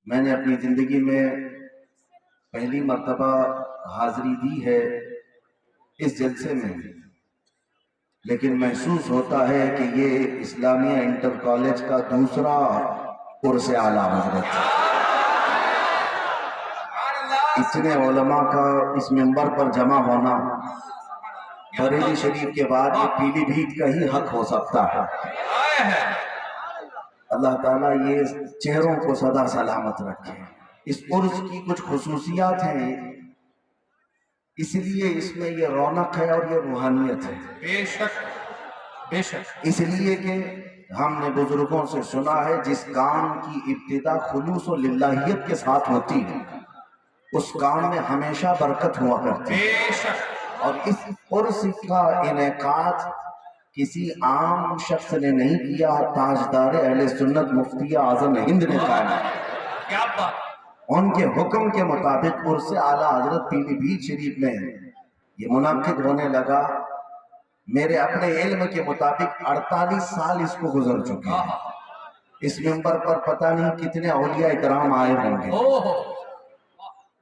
میں نے اپنی زندگی میں پہلی مرتبہ حاضری دی ہے اس جلسے میں، لیکن محسوس ہوتا ہے کہ یہ اسلامیہ انٹر کالج کا دوسرا عرس اعلیٰ حضرت ہے۔ اتنے علماء کا اس منبر پر جمع ہونا بریلی شریف کے بعد یہ پیلی بھیت کا ہی حق ہو سکتا ہے۔ اللہ تعالیٰ یہ چہروں کو سدا سلامت رکھے۔ اس عرس کی کچھ خصوصیات ہیں، اس لیے اس میں یہ رونق ہے اور یہ روحانیت ہے۔ بے شک بے شک، اس لیے کہ ہم نے بزرگوں سے سنا ہے جس کام کی ابتدا خلوص و للہیت کے ساتھ ہوتی ہے اس کام میں ہمیشہ برکت ہوا کرتی ہے۔ بے شک، اور اس عرس کا انعقاد کسی عام شخص نے نہیں کیا، تاجدار اہل سنت مفتی اعظم ہند نے قائم کیا۔ کیا بات! ان کے حکم کے مطابق عرس اعلیٰ حضرت پیلی بھیت شریف میں یہ منعقد ہونے لگا۔ میرے اپنے علم کے مطابق 48 سال اس کو گزر چکے ہیں۔ اس منبر پر پتہ نہیں کتنے اولیاء اکرام آئے ہوں گے۔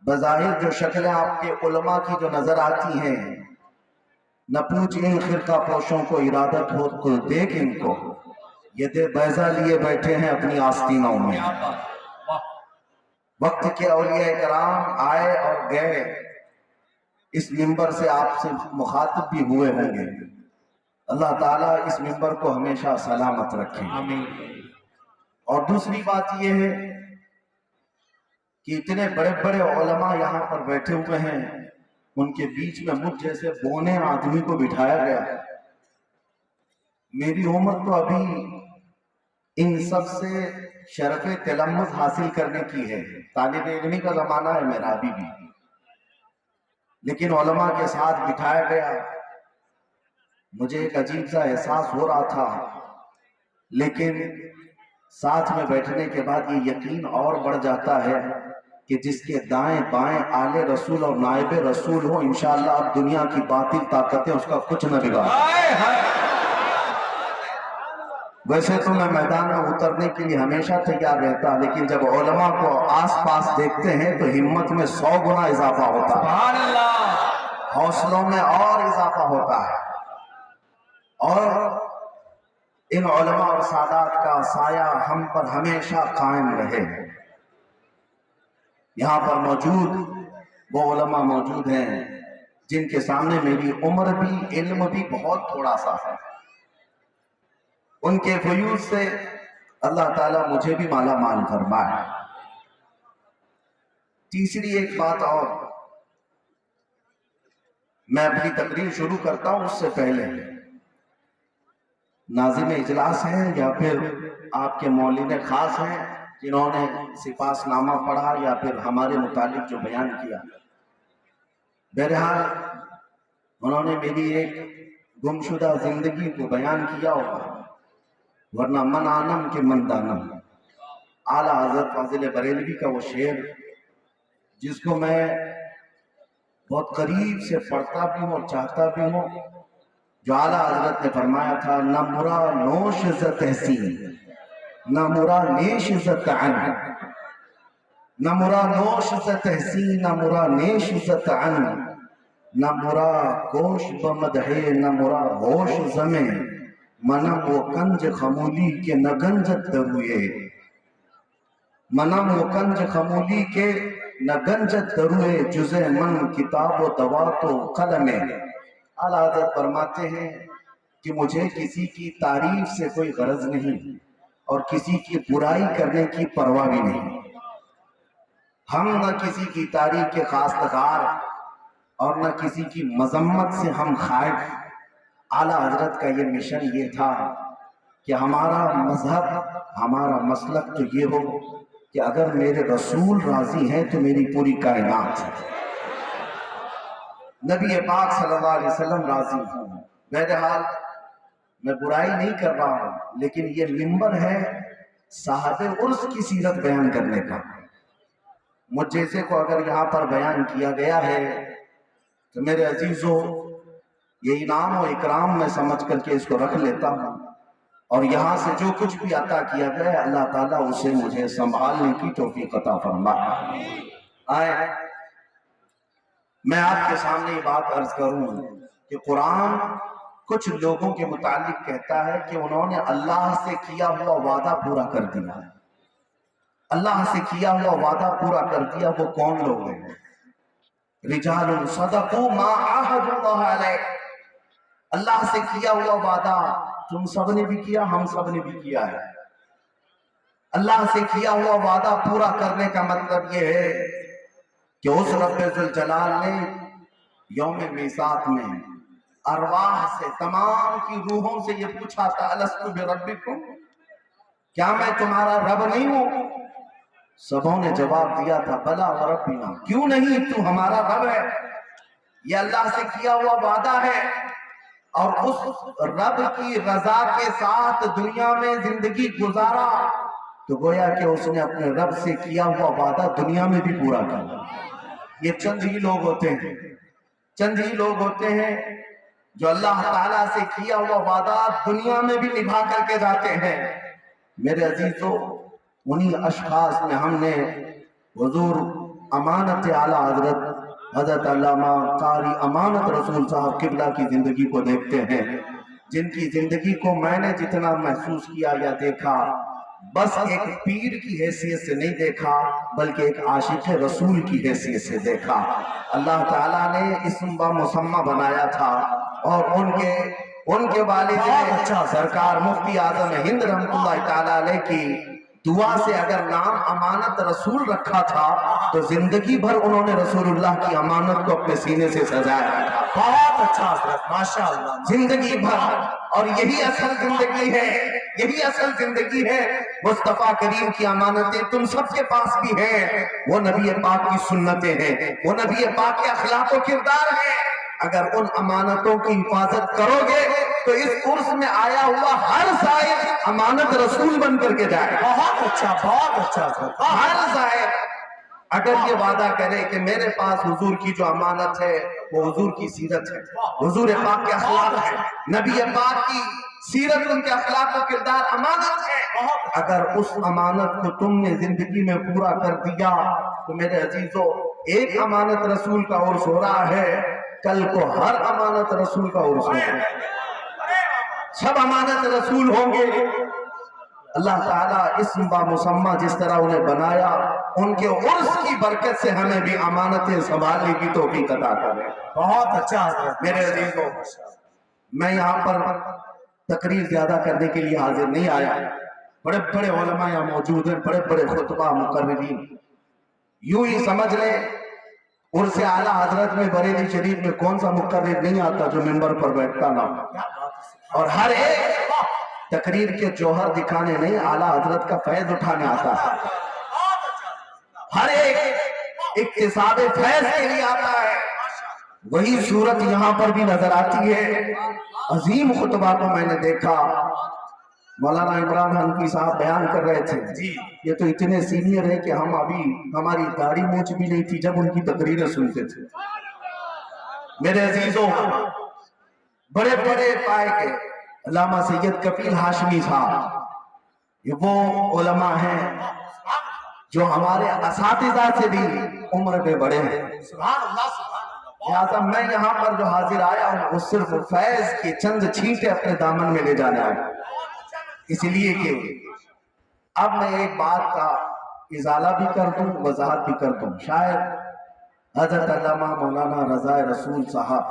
بظاہر جو شکلیں آپ کے علماء کی جو نظر آتی ہیں، نہ پوچھ ان خرقہ پوشوں کو ارادت ہو کل دیکھ ان کو، یہ دے بیضہ لیے بیٹھے ہیں اپنی آستینوں میں۔ کیا بات! واہ! وقت کے اولیاء کرام آئے اور گئے، اس منبر سے آپ سے مخاطب بھی ہوئے ہوں گے۔ اللہ تعالیٰ اس منبر کو ہمیشہ سلامت رکھے۔ آمین۔ اور دوسری بات یہ ہے کہ اتنے بڑے بڑے علماء یہاں پر بیٹھے ہوئے ہیں، ان کے بیچ میں مجھ جیسے بونے آدمی کو بٹھایا گیا۔ میری عمر تو ابھی ان سب سے شرف تلمذ حاصل کرنے کی ہے، طالب علمی کا زمانہ ہے میرا ابھی بھی، لیکن علماء کے ساتھ بٹھایا گیا۔ مجھے ایک عجیب سا احساس ہو رہا تھا، لیکن ساتھ میں بیٹھنے کے بعد یہ یقین اور بڑھ جاتا ہے کہ جس کے دائیں بائیں آل رسول اور نائب رسول ہو، انشاءاللہ اب دنیا کی باطل طاقتیں اس کا کچھ نہ بگاڑ۔ ویسے تو میں میدان میں اترنے کے لیے ہمیشہ تیار رہتا، لیکن جب علماء کو آس پاس دیکھتے ہیں تو ہمت میں 100 گنا اضافہ ہوتا ہے، سبحان اللہ! حوصلوں میں اور اضافہ ہوتا ہے۔ اور ان علماء اور سادات کا سایہ ہم پر ہمیشہ قائم رہے۔ یہاں پر موجود وہ علماء موجود ہیں جن کے سامنے میری عمر بھی علم بھی بہت تھوڑا سا ہے، ان کے فیوض سے اللہ تعالیٰ مجھے بھی مالا مال فرمائے۔ تیسری ایک بات اور، میں اپنی تقریر شروع کرتا ہوں اس سے پہلے ناظم اجلاس ہیں یا پھر آپ کے مولین خاص ہیں جنہوں نے سپاس نامہ پڑھا یا پھر ہمارے متعلق جو بیان کیا، بہرحال انہوں نے میری ایک گمشدہ زندگی کو بیان کیا ہوگا، ورنہ من آنم کے من دانم۔ اعلیٰ حضرت فاضل بریلوی کا وہ شعر جس کو میں بہت قریب سے پڑھتا بھی ہوں اور چاہتا بھی ہوں، جو اعلیٰ حضرت نے فرمایا تھا، نہ مرا نوش ز تحسین نہ مرا نیش ز تعن، نہ مرا نوش ز تحسین نہ مرا نیش ز تعن، نہ مرا کوش بمدح نہ مرا ہوش زمیں، منم و کنج خمولی کے نہ گنجت دروئے، منم و کنج خمولی کے نہ گنجت دروئے، جزے من کتاب و دوات و قلم۔ اعلیٰ حضرت فرماتے ہیں کہ مجھے کسی کی تعریف سے کوئی غرض نہیں اور کسی کی برائی کرنے کی پرواہ بھی نہیں۔ ہم نہ کسی کی تعریف کے خواستگار اور نہ کسی کی مذمت سے ہم خائف۔ اعلیٰ حضرت کا یہ مشن یہ تھا کہ ہمارا مذہب ہمارا مسلک تو یہ ہو کہ اگر میرے رسول راضی ہیں تو میری پوری کائنات ہے، نبی پاک صلی اللہ علیہ وسلم راضی ہوں۔ بہرحال میں برائی نہیں کر رہا ہوں، لیکن یہ منبر ہے صاحب عرس کی سیرت بیان کرنے کا۔ مجھ جیسے کو اگر یہاں پر بیان کیا گیا ہے تو میرے عزیزوں، یہ انعام و اکرام میں سمجھ کر کے اس کو رکھ لیتا ہوں، اور یہاں سے جو کچھ بھی عطا کیا گیا ہے اللہ تعالیٰ اسے مجھے سنبھالنے کی توفیق عطا فرمائے۔ آئے میں آپ کے سامنے یہ بات عرض کروں کہ قرآن کچھ لوگوں کے متعلق کہتا ہے کہ انہوں نے اللہ سے کیا ہوا وعدہ پورا کر دیا۔ اللہ سے کیا ہوا وعدہ پورا کر دیا، وہ کون لوگ ہیں؟ رجال صدقوا ما عاهدوا اللہ علیہ۔ اللہ سے کیا ہوا وعدہ تم سب نے بھی کیا، ہم سب نے بھی کیا ہے۔ اللہ سے کیا ہوا وعدہ پورا کرنے کا مطلب یہ ہے کہ اس رب ذوالجلال نے یوم میثاق میں ارواح سے، تمام کی روحوں سے یہ پوچھا تھا الست بربکم، کیا میں تمہارا رب نہیں ہوں؟ سبوں نے جواب دیا تھا بلا وربنا، کیوں نہیں، تو ہمارا رب ہے۔ یہ اللہ سے کیا ہوا وعدہ ہے، اور اس رب کی رضا کے ساتھ دنیا میں زندگی گزارا تو گویا کہ اس نے اپنے رب سے کیا ہوا وعدہ دنیا میں بھی پورا کیا۔ یہ چند ہی لوگ ہوتے ہیں، چند ہی لوگ ہوتے ہیں جو اللہ تعالیٰ سے کیا ہوا وعدہ دنیا میں بھی نبھا کر کے جاتے ہیں۔ میرے عزیزو، انہی اشخاص میں ہم نے حضور امانت اعلیٰ حضرت علامہ قاری امانت رسول صاحب قبلہ کی زندگی کو دیکھتے ہیں، جن کی زندگی کو میں نے جتنا محسوس کیا یا دیکھا، بس ایک پیر کی حیثیت سے نہیں دیکھا بلکہ ایک عاشق رسول کی حیثیت سے دیکھا۔ اللہ تعالیٰ نے اسم و مسمہ بنایا تھا، اور ان کے والد نے سرکار مفتی اعظم ہند رحمۃ اللہ تعالیٰ علیہ کی دعا سے اگر نام امانت رسول رکھا تھا تو زندگی بھر انہوں نے رسول اللہ کی امانت کو اپنے سینے سے سجایا تھا۔ بہت اچھا حضرت، ماشاءاللہ، زندگی بھر، اور یہی اصل زندگی ہے، یہی اصل زندگی ہے۔ مصطفیٰ کریم کی امانتیں تم سب کے پاس بھی ہیں، وہ نبی پاک کی سنتیں ہیں، وہ نبی پاک کے اخلاق و کردار ہیں۔ اگر ان امانتوں کی حفاظت کرو گے تو اس عرس میں آیا ہوا ہر زائر امانت رسول بن کر کے جائے۔ بہت اچھا، بہت اچھا حضرت۔ ہر زائر اگر یہ وعدہ کرے کہ میرے پاس حضور کی جو امانت ہے وہ حضور کی سیرت ہے، حضور پاک کے اخلاق ہے، نبی پاک کی سیرت، ان کے اخلاق و کردار امانت ہے، اگر اس امانت کو تم نے زندگی میں پورا کر دیا تو میرے عزیزو، ایک امانت رسول کا عرس ہو رہا ہے، کل کو ہر امانت رسول کا عرس ہوگا، سب امانت رسول ہوں گے۔ اللہ تعالیٰ اسم با مسمہ جس طرح انہیں بنایا، ان کے عرس کی برکت سے ہمیں بھی امانتیں سنبھالنے کی توفیق عطا کرے۔ بہت اچھا حضرت۔ میرے عزیزو، میں یہاں پر تقریر زیادہ کرنے کے لیے حاضر نہیں آیا، بڑے بڑے علماء یہاں موجود ہیں، بڑے بڑے خطبہ مقررین، یوں ہی سمجھ لیں عرس اعلیٰ حضرت میں بریلی شریف میں کون سا مقرر نہیں آتا جو منبر پر بیٹھتا نہ ہو، اور ہر ایک تقریر کے جوہر دکھانے نہیں، اعلیٰ حضرت کا فیض اٹھانے آتا ہے، ہر ایک اکتساب فیض کے لیے آتا ہے۔ وہی صورت یہاں پر بھی نظر آتی ہے۔ عظیم خطبہ کو میں نے دیکھا، مولانا عمران حنفی صاحب بیان کر رہے تھے، یہ تو اتنے سینئر ہیں کہ ہم ابھی ہماری داڑھی مونچھ بھی نہیں تھی جب ان کی تقریریں سنتے تھے۔ میرے عزیزوں، بڑے بڑے پائے کے علامہ سید کفیل ہاشمی صاحب، یہ وہ علماء ہیں جو ہمارے اساتذہ سے بھی عمر میں بڑے ہیں۔ سبحان اللہ، سبحان اللہ۔ لہٰذا میں یہاں پر جو حاضر آیا ہوں وہ صرف فیض کی چند چھینٹیں اپنے دامن میں لے جانے آیا، اس لیے کہ اب میں ایک بات کا ازالہ بھی کر دوں، وضاحت بھی کر دوں۔ شاید حضرت علامہ مولانا رضا رسول صاحب،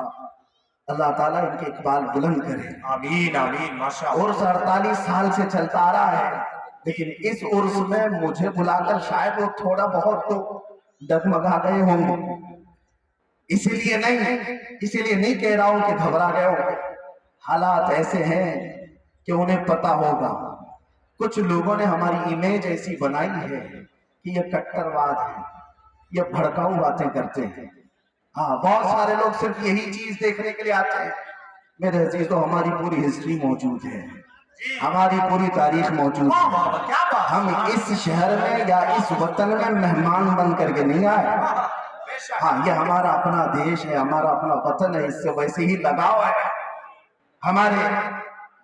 اللہ تعالیٰ ان کے اقبال بلند کرے، آمین آمین، ماشاءاللہ۔ عرس 48 سال سے چلتا آ رہا ہے، لیکن اس عرس میں مجھے بلا کر شاید وہ تھوڑا بہت تو ڈگمگا گئے ہوں گے، اسی لیے نہیں کہہ رہا ہوں کہ گھبرا گئے ہوں، حالات ایسے ہیں کہ انہیں پتا ہوگا۔ کچھ لوگوں نے ہماری امیج ایسی بنائی ہے کہ یہ کٹرواد ہے، یہ بھڑکاؤ باتیں کرتے ہیں۔ ہاں، بہت سارے لوگ صرف یہی چیز دیکھنے کے لیے آتے ہیں۔ میرے عزیزو، ہماری پوری ہسٹری موجود ہے، ہماری پوری تاریخ موجود ہے۔ ہم اس شہر میں یا اس وطن میں مہمان بن کر کے نہیں آئے۔ ہاں، یہ ہمارا اپنا دیش ہے، ہمارا اپنا وطن ہے، اس سے ویسے ہی لگاؤ ہے۔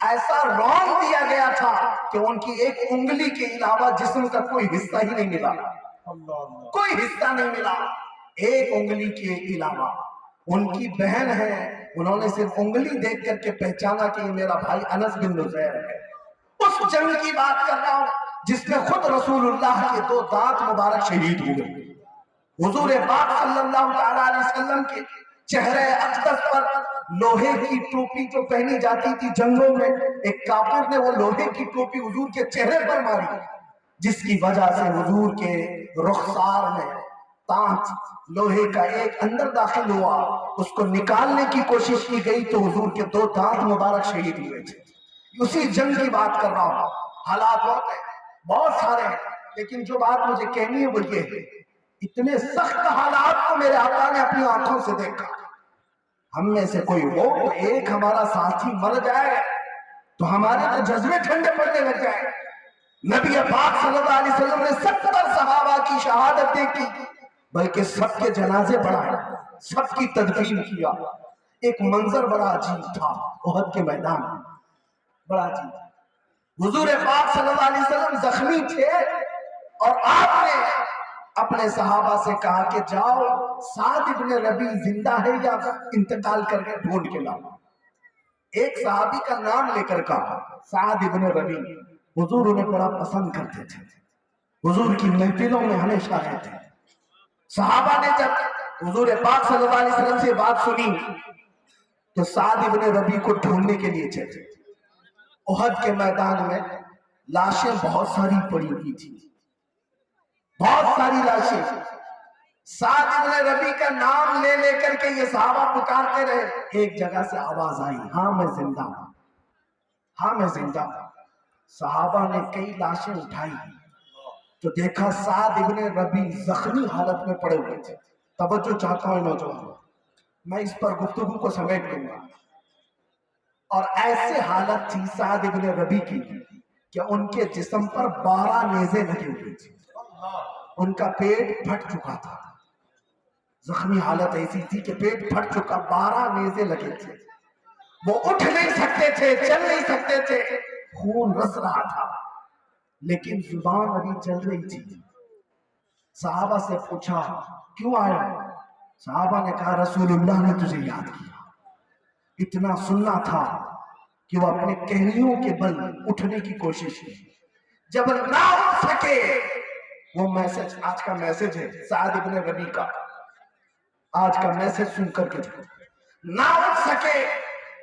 ایسا رونق دیا گیا تھا کہ ان کی ایک انگلی کے علاوہ جسم کا کوئی حصہ ہی نہیں ملا، کوئی حصہ نہیں ملا ایک انگلی کے علاوہ۔ ان کی بہن ہے، انہوں نے صرف انگلی دیکھ کر کے پہچانا کہ یہ میرا بھائی انس بن نزیر ہے۔ اس جنگ کی بات کر رہا ہوں جس میں خود رسول اللہ کے 2 دانت مبارک شہید ہوئے۔ حضور پاک صلی اللہ علیہ وسلم کے چہرے اقدس پر لوہے کی ٹوپی جو پہنی جاتی تھی جنگوں میں، ایک کافر نے وہ لوہے کی ٹوپی حضور کے چہرے پر ماری، جس کی وجہ سے حضور کے رخسار میں تانچ لوہے کا ایک اندر داخل ہوا۔ اس کو نکالنے کی کوشش کی گئی تو حضور کے 2 دانت مبارک شہید ہوئے تھے۔ اسی جنگ کی بات کر رہا ہوں۔ حالات بہت سارے ہیں، لیکن جو بات مجھے کہنی ہے وہ یہ ہے، اتنے سخت حالات کو میرے آقا نے اپنی آنکھوں سے دیکھا۔ ہم میں سے کوئی ہو ایک ہمارا ساتھی مر جائے تو ہمارے تو جذبے ٹھنڈے پڑنے لگ جائے۔ نبی پاک صلی اللہ علیہ وسلم نے 70 صحابہ کی شہادت دیکھی، بلکہ سب کے جنازے پڑھائے، سب کی تدفین کیا۔ ایک منظر بڑا عجیب تھا احد کے میدان میں، بڑا عجیب۔ حضور پاک صلی اللہ علیہ وسلم زخمی تھے اور آپ نے اپنے صحابہ سے کہا کہ جاؤ سعد ابن ربیع زندہ ہے یا انتقال کر کے ڈھونڈ کے لاؤ۔ ایک صحابی کا نام لے کر کہا سعد ابن ربیع۔ حضور انہیں بڑا پسند کرتے تھے، حضور کی محفلوں میں ہمیشہ رہتے۔ صحابہ نے جب حضور پاک صلی اللہ علیہ وسلم سے بات سنی تو سعد ابن ربیع کو ڈھونڈنے کے لیے چلے۔ احد کے میدان میں لاشیں بہت ساری پڑی ہوئی تھی، بہت ساری لاشیں۔ سعد ابن ربیع کا نام لے لے کر کے یہ صحابہ پکارتے رہے۔ ایک جگہ سے آواز آئی، ہاں میں زندہ ہوں، ہاں میں زندہ ہوں۔ صحابہ نے کئی لاشیں اٹھائی تو دیکھا سعد ابن ربیع زخمی حالت میں پڑے ہوئے تھے۔ توجہ چاہتا ہوں نوجوانوں، میں اس پر گفتگو کو سمیٹ لوں گا۔ اور ایسے حالت تھی سعد ابن ربیع کی کہ ان کے جسم پر 12 نیزے لگے ہوئے تھے، ان کا پیٹ پھٹ چکا تھا۔ زخمی حالت ایسی تھی کہ پیٹ پھٹ چکا، 12 نیزے لگے تھے، وہ اٹھ نہیں سکتے تھے، چل نہیں سکتے تھے، خون رس رہا تھا لیکن زبان ابھی چل رہی تھی۔ صحابہ سے پوچھا کیوں آیا؟ صحابہ نے کہا رسول اللہ نے تجھے یاد کیا، اتنا سننا تھا کہ وہ اپنے کہنیوں کے بل اٹھنے کی کوشش کی۔ جب نہ اٹھ سکے، وہ میسج آج کا میسج ہے سعد ابن ربیع کا، آج کا میسج سن کر کے نہ اٹھ سکے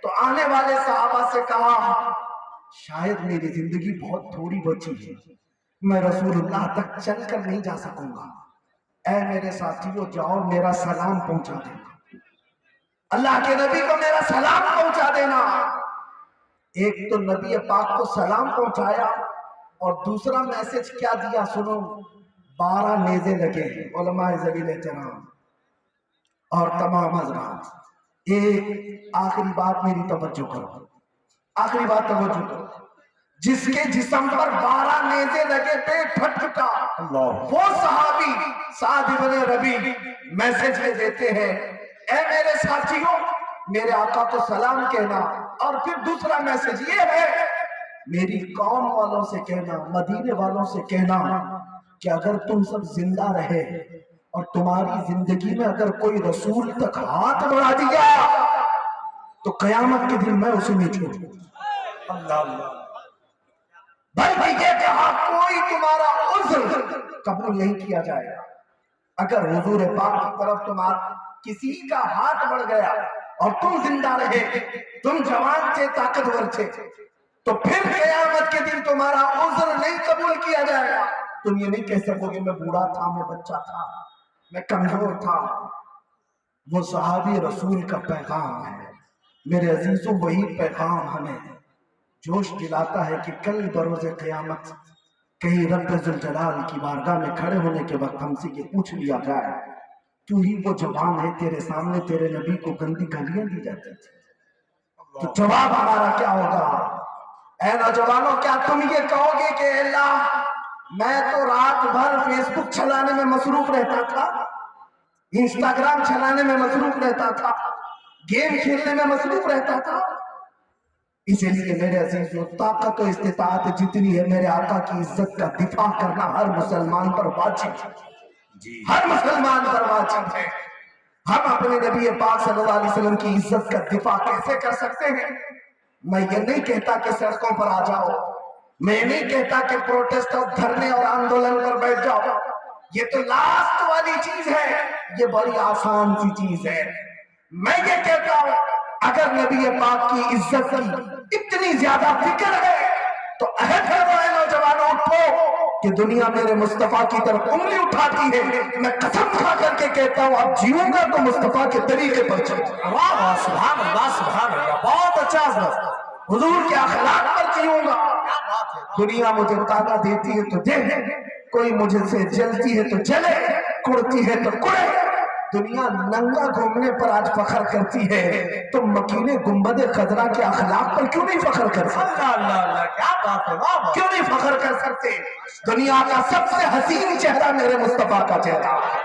تو آنے والے صحابہ سے کہا شاید میری زندگی بہت تھوڑی بچی ہے، میں رسول اللہ تک چل کر نہیں جا سکوں گا، اے میرے ساتھیوں جاؤ میرا سلام پہنچا دینا، اللہ کے نبی کو میرا سلام پہنچا دینا۔ ایک تو نبی پاک کو سلام پہنچایا اور دوسرا میسج کیا دیا سنو، 12 نیزے لگے ہیں۔ علماء ذویل احترام اور تمام حضرات، ایک آخری بات میری توجہ کرو، آخری بات توجہ کرو۔ جس کے جسم پر 12 نیزے لگے، پیٹ پھٹ چکا، وہ صحابی سعد ابن ربیع میسج میں دیتے ہیں اے میرے ساتھیوں میرے آقا کو سلام کہنا، اور پھر دوسرا میسج یہ ہے میری قوم والوں سے کہنا، مدینے والوں سے کہنا کہ اگر تم سب زندہ رہے اور تمہاری زندگی میں اگر کوئی رسول تک ہاتھ بڑھا دیا تو قیامت کے دن میں اسے نہیں چھوڑوں۔ اللہ بلکہ یہ کہا کوئی تمہارا عذر قبول نہیں کیا جائے گا۔ اگر حضور پاک کی طرف تمہارا کسی کا ہاتھ بڑھ گیا اور تم زندہ رہے، تم جوان تھے، طاقتور تھے، تو پھر قیامت کے دن تمہارا عذر نہیں قبول کیا جائے گا۔ تم یہ نہیں کہہ سکو گے میں بوڑھا تھا، میں بچہ تھا، میں کمزور تھا۔ وہ صحابی رسول کا پیغام ہے میرے عزیزوں، وہی پیغام ہمیں جوش دلاتا ہے کہ کل بروز قیامت کہیں رب ذوالجلال کی بارگاہ میں کھڑے ہونے کے وقت ہم سے یہ پوچھ لیا جائے تو ہی وہ جوان ہے تیرے سامنے تیرے نبی کو گندی گالیاں دی جاتی تھی، تو جواب ہمارا کیا ہوگا؟ اے نوجوانوں، کیا تم یہ کہو گے کہ اللہ میں تو رات بھر فیس بک چلانے میں مصروف رہتا تھا، انسٹاگرام چلانے میں مصروف رہتا تھا، گیم کھیلنے میں مصروف رہتا تھا، اسی لیے میرے عزیزو طاقت و استطاعت جتنی ہے میرے آقا کی عزت کا دفاع کرنا ہر مسلمان پر واجب ہے، ہر مسلمان پر واجب ہے۔ ہم اپنے نبی پاک صلی اللہ علیہ وسلم کی عزت کا دفاع کیسے کر سکتے ہیں؟ میں یہ نہیں کہتا کہ سڑکوں پر آ جاؤ، میں نہیں کہتا کہ پروٹیسٹ اور دھرنے اور آندولن پر بیٹھ جاؤ، یہ تو لاسٹ والی چیز ہے، یہ بڑی آسان سی چیز ہے۔ میں یہ کہتا ہوں اگر نبی پاک کی عزت کی اتنی زیادہ فکر ہے تو عہد ہے وہ نوجوانوں اٹھو کہ دنیا میرے مصطفیٰ کی طرف انگلی اٹھاتی ہے، میں قسم کھا کر کے کہتا ہوں اب جیوں گا تو مصطفیٰ کے طریقے پر چلوں۔ واہ واہ، سبحان اللہ سبحان اللہ، بہت اچھا حضرت، حضور کے اخلاق پر جیوں گا۔ دنیا مجھے تانا دیتی ہے تو دے، کوئی مجھے سے جلتی ہے تو جلے، کڑتی ہے تو کڑے۔ دنیا ننگا گھومنے پر آج فخر کرتی ہے، تم مکین گنبد خضرا کے اخلاق پر کیوں نہیں فخر کر سکتے؟ اللہ اللہ اللہ، کیا بات ہے، واہ واہ، کیوں نہیں فخر کر سکتے؟ دنیا کا سب سے حسین چہرہ میرے مصطفیٰ کا چہرہ ہے،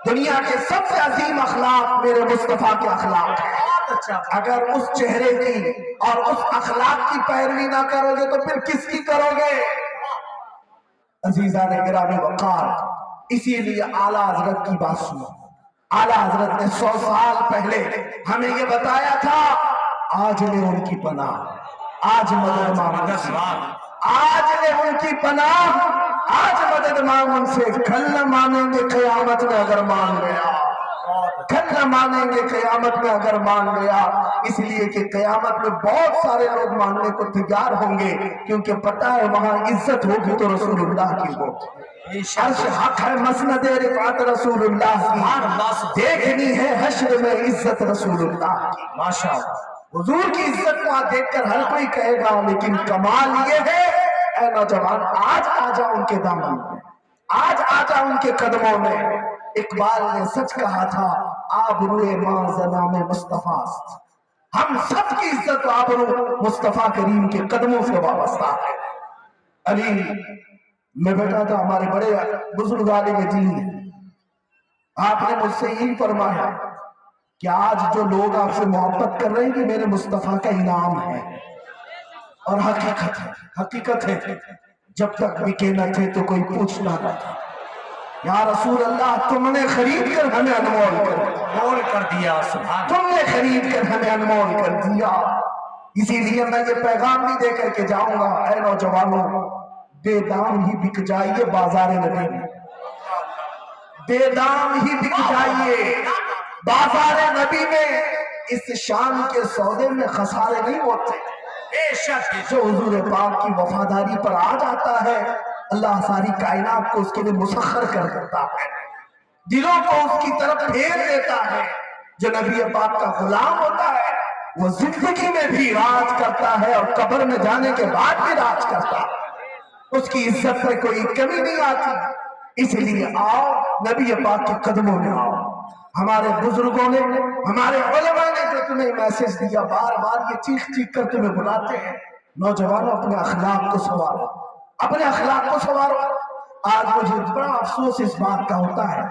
دنیا کے سب سے عظیم اخلاق میرے مصطفیٰ کے اخلاق ہے۔ بہت اچھا۔ اگر اس چہرے کی اور اس اخلاق کی پیروی نہ کرو گے تو پھر کس کی کرو گے؟ عزیزان گرامی وقار، اسی لیے اعلیٰ حضرت کی بات سنو۔ اعلیٰ حضرت نے 100 سال پہلے ہمیں یہ بتایا تھا، آج لے ان کی پناہ، آج مدد مانگ، آج لے ان کی پناہ، آج مدد مانگ ان سے، کل نہ مانیں گے قیامت میں اگر مان گیا، کل نہ مانیں گے قیامت میں اگر مان گیا۔ اس لیے کہ قیامت میں بہت سارے لوگ ماننے کو تیار ہوں گے، کیونکہ پتہ ہے وہاں عزت ہوگی تو رسول اللہ کی ہوگی، عرش حق ہے مسند رفعت رسول اللہ کی، دیکھنی ہے حشر میں عزت رسول اللہ کی۔ ماشاءاللہ، حضور کی عزت کو دیکھ کر ہر کوئی کہے گا، لیکن کمال یہ ہے اے نوجوان آج آ جا ان کے دامن میں، آج آ جا ان کے قدموں میں۔ اقبال نے سچ کہا تھا، آبروئے ماں زنام مصطفیٰ، ہم سب کی عزت و آبرو مصطفیٰ کریم کے قدموں سے وابستہ ہے۔ علی میں بیٹھا تھا، ہمارے بڑے بزرگ عالم دین، آپ نے مجھ سے یہی فرمایا کہ آج جو لوگ آپ سے محبت کر رہے ہیں کہ میرے مصطفیٰ کا انعام ہے، اور حقیقت ہے جب تک بکے نہ تھے تو کوئی پوچھنا نہ تھا۔ یا رسول اللہ تم نے خرید کر ہمیں انمول کر دیا، سبحان، تم نے خرید کر ہمیں انمول کر دیا۔ اسی لیے میں یہ پیغام بھی دے کر کے جاؤں گا، اے نوجوانوں بے دام ہی بک جائیے بازار نبی میں، بے دام ہی بک جائیے بازار نبی میں، اس شان کے سودے میں خسارے نہیں ہوتے۔ بے شک، جو حضور پاک کی وفاداری پر آ جاتا ہے اللہ ساری کائنات کو اس کے لیے مسخر کر دیتا ہے، دلوں کو اس کی طرف پھیر دیتا ہے۔ جو نبی پاک کا غلام ہوتا ہے وہ زندگی میں بھی راج کرتا ہے اور قبر میں جانے کے بعد بھی راج کرتا ہے، اس کی عزت میں کوئی کمی نہیں آتی۔ اس لیے آؤ نبی پاک کے قدموں میں آؤ۔ ہمارے بزرگوں نے، ہمارے علماء نے جو تمہیں میسج دیا، بار بار یہ چیخ چیخ کر تمہیں بلاتے ہیں، نوجوانوں اپنے اخلاق کو سنوارو، اپنے اخلاق کو سنوارو۔ آج مجھے بڑا افسوس اس بات کا ہوتا ہے،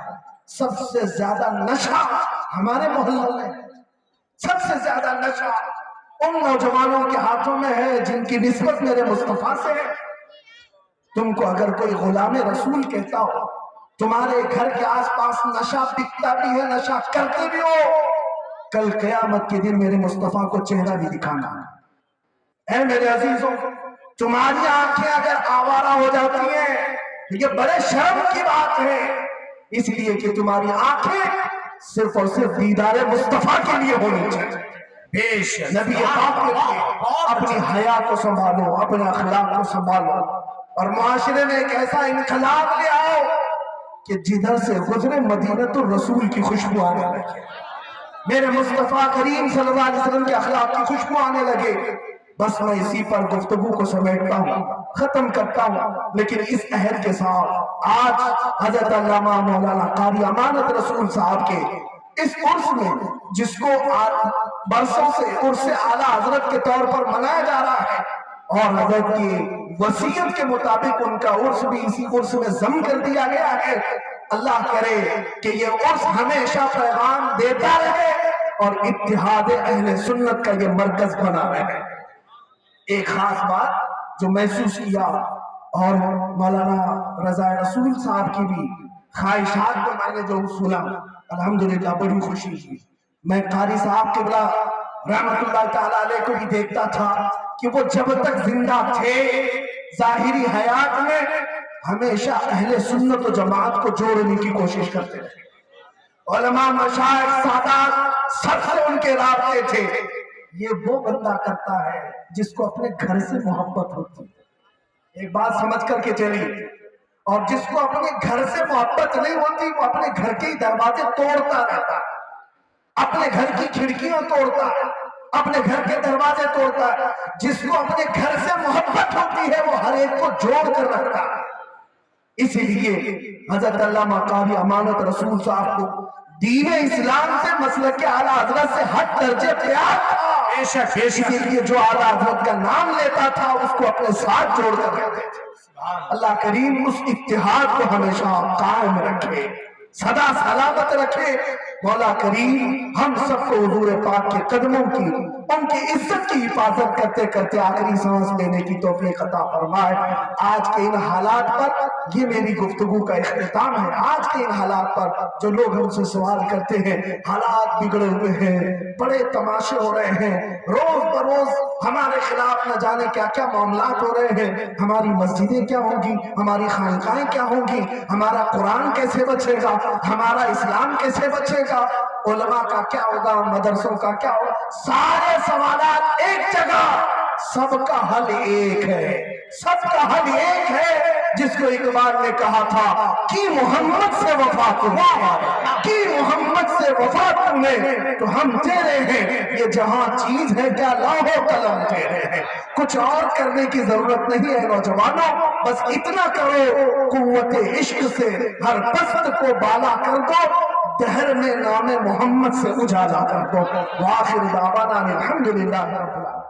سب سے زیادہ نشہ ہمارے محلے میں، سب سے زیادہ نشہ ان نوجوانوں کے ہاتھوں میں ہے جن کی نسبت میرے مصطفیٰ سے ہے۔ تم کو اگر کوئی غلام رسول کہتا ہو، تمہارے گھر کے آس پاس نشہ بکتا بھی ہے، نشہ کرتے بھی ہو، کل قیامت کے دن میرے مصطفیٰ کو چہرہ بھی دکھانا۔ اے میرے عزیزوں، تمہاری آنکھیں اگر آوارہ ہو جاتی ہیں تو یہ بڑے شرم کی بات ہے، اس لیے کہ تمہاری آنکھیں صرف اور صرف دیدار مصطفیٰ کے لیے ہونی چاہیے۔ بے شک، نبی پاک کے لیے اپنی حیا کو سنبھالو، اپنے اخلاق کو سنبھالو، اور معاشرے میں ایک ایسا انقلاب لے آؤ کہ جدھر سے گزرے مدینہ الرسول کی خوشبو آنے لگے، میرے مصطفیٰ کریم صلی اللہ علیہ وسلم کے اخلاق کی خوشبو آنے لگے۔ بس میں اسی پر گفتگو کو سمیٹتا ہوں، ختم کرتا ہوں، لیکن اس عہد کے ساتھ آج حضرت علامہ مولانا قاری امانت رسول صاحب کے اس عرس میں، جس کو برسوں سے عرس اعلیٰ حضرت کے طور پر منایا جا رہا ہے، اور حضرت کی وصیت کے مطابق ان کا عرس بھی اسی عرس میں ضم کر دیا گیا ہے۔ اللہ کرے کہ یہ عرس ہمیشہ پیغام دیتا رہے اور اتحاد اہل سنت کا یہ مرکز بنا رہے۔ ایک خاص بات جو محسوس کیا اور مولانا رضا رسول صاحب کی بھی خواہشات کو میں نے جو سنا، الحمدللہ بڑی خوشی ہوئی۔ میں قاری صاحب قبلہ رحمت اللہ تعالیٰ علیہ کو بھی دیکھتا تھا کہ وہ جب تک زندہ تھے ظاہری حیات میں ہمیشہ اہل سنت و جماعت کو جوڑنے کی کوشش کرتے رہے۔ علماء، مشائخ، سادات سب سے ان کے رابطے تھے۔ یہ وہ بندہ کرتا ہے جس کو اپنے گھر سے محبت ہوتی ہے۔ ایک بات سمجھ کر کے چلی، اور جس کو اپنے گھر سے محبت نہیں ہوتی وہ اپنے گھر کے دروازے توڑتا رہتا ہے، اپنے گھر کی کھڑکیاں توڑتا ہے، اپنے گھر کے دروازے توڑتا ہے۔ جس کو اپنے گھر سے محبت ہوتی ہے وہ ہر ایک کو جوڑ کر رکھتا ہے۔ اسی لیے حضرت علامہ قاری امانت رسول صاحب کو دین اسلام سے مسلک اعلیٰ حضرت سے ہٹ درجے پیار تھا۔ اسی لیے جو اعلیٰ حضرت کا نام لیتا تھا اس کو اپنے ساتھ جوڑ کر رکھتے تھے۔ اللہ کریم اس اتحاد کو ہمیشہ قائم رکھے، سدا سلامت رکھے۔ مولا کریم ہم سب کو حضور پاک کے قدموں کی، ان کی عزت کی حفاظت کرتے کرتے آخری سانس لینے کی توفیق عطا فرمائے۔ آج کے ان حالات پر یہ میری گفتگو کا اختتام ہے۔ آج کے ان حالات پر جو لوگ ہم سے سوال کرتے ہیں، حالات بگڑے ہوئے ہیں، بڑے تماشے ہو رہے ہیں، روز بروز ہمارے خلاف نہ جانے کیا کیا معاملات ہو رہے ہیں، ہماری مسجدیں کیا ہوں گی، ہماری خانقاہیں کیا ہوں گی، ہمارا قرآن کیسے بچے گا، ہمارا اسلام کیسے بچے گا، علماء کا کیا ہوگا، مدرسوں کا کیا ہوگا، سارے سوالات ایک جگہ، سب کا حل ایک ہے، سب کا حل ایک ہے۔ جس کو اقبال نے کہا تھا کہ محمد سے وفا تم نے، کہ محمد سے وفا تم نے تو ہم تیرے ہیں، یہ جہاں چیز ہے کیا لاہو قلم تیرے ہیں۔ کچھ اور کرنے کی ضرورت نہیں ہے نوجوانوں، بس اتنا کرو قوت عشق سے ہر پست کو بالا کر دو، دہر میں نام محمد سے اجالا کر دو۔ وآخر دعوانا الحمدللہ رب العالمین۔